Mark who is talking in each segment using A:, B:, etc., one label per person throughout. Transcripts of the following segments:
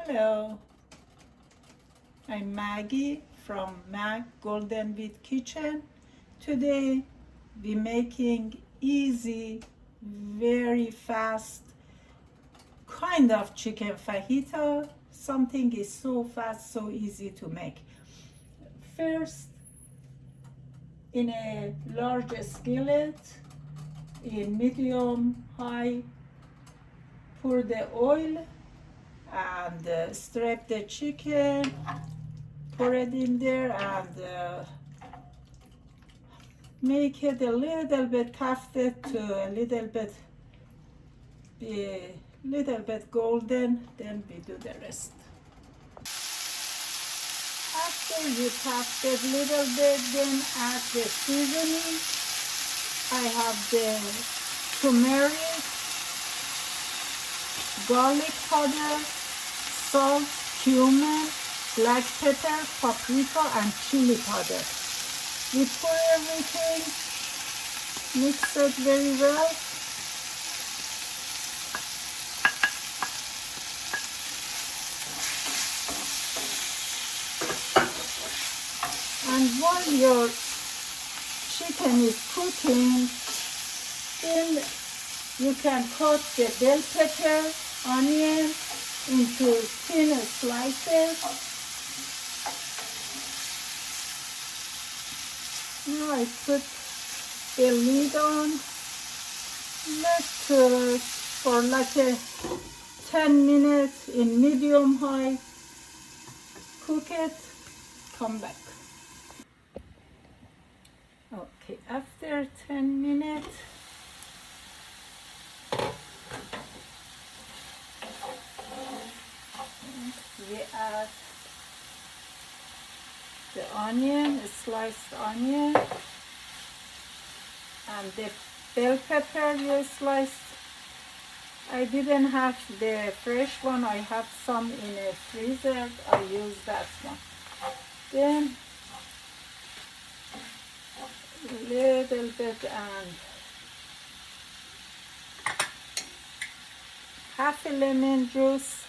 A: Hello, I'm Maggie from Mag Golden Wheat Kitchen. Today we're making easy, very fast kind of chicken fajita. Something is so fast, so easy to make. First, in a large skillet, in medium high, pour the oil and strip the chicken, pour it in there and make it a little bit tufted to a little bit golden. Then we do the rest. After you tuft it a little bit, then add the seasoning. I have the turmeric, garlic powder, salt, cumin, black pepper, paprika, and chili powder. We pour everything, mix it very well. And while your chicken is cooking, then you can cut the bell pepper, onion into thin slices. Now I put the lid on. Let for like 10 minutes in medium high. Cook it. Come back. Okay, after 10 minutes, we add the onion, sliced onion, and the bell pepper you sliced. I didn't have the fresh one, I have some in a freezer, I use that one. Then a little bit and half a lemon juice.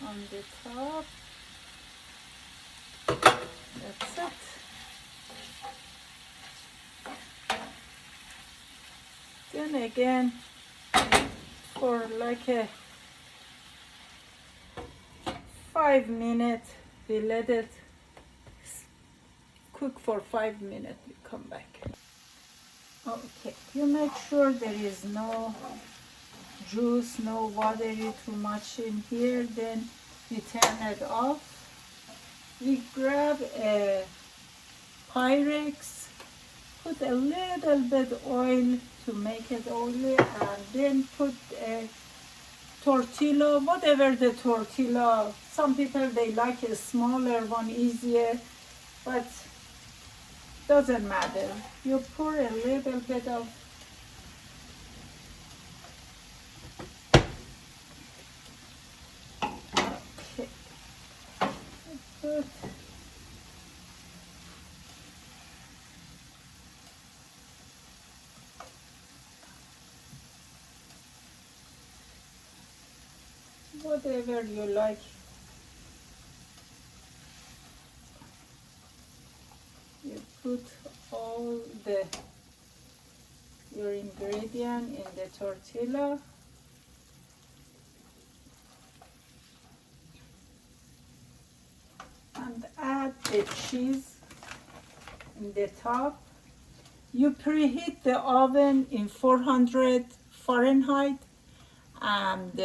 A: On the top. That's it. Then again, for like 5 minutes, we let it cook for 5 minutes. We come back. Okay, you make sure there is no juice, no watery too much in here. Then we turn it off. We grab a Pyrex, put a little bit oil to make it oily, and then put a tortilla, whatever the tortilla. Some people they like a smaller one, easier, but doesn't matter. You pour a little bit of put whatever you like. You put all your ingredient in the tortilla. And add the cheese in the top. You preheat the oven in 400 Fahrenheit, and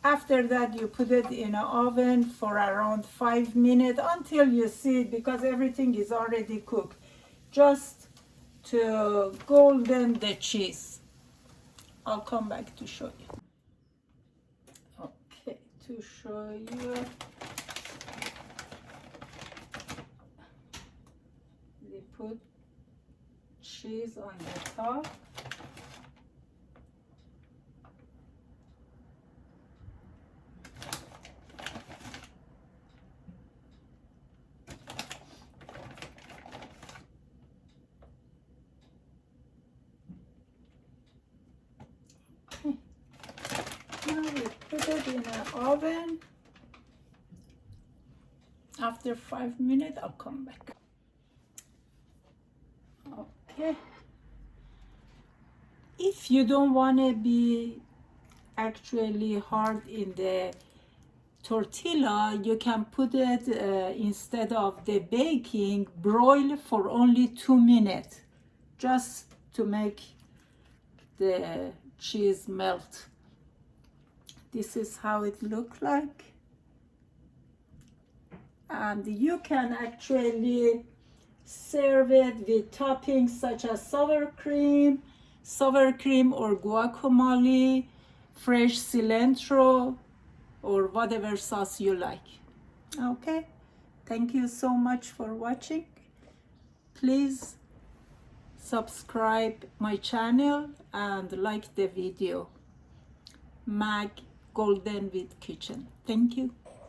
A: after that you put it in an oven for around 5 minutes until you see it, because everything is already cooked, just to golden the cheese. I'll come back to show you. Okay, to show you, we put cheese on the top. Now we put it in an oven. After 5 minutes, I'll come back. Okay. If you don't want to be actually hard in the tortilla, you can put it instead of the baking, broil for only 2 minutes, just to make the cheese melt. This is how it looks like. And you can actually serve it with toppings such as sour cream or guacamole, fresh cilantro, or whatever sauce you like. Okay, thank you so much for watching. Please subscribe my channel and like the video. Mag Golden with Kitchen. Thank you.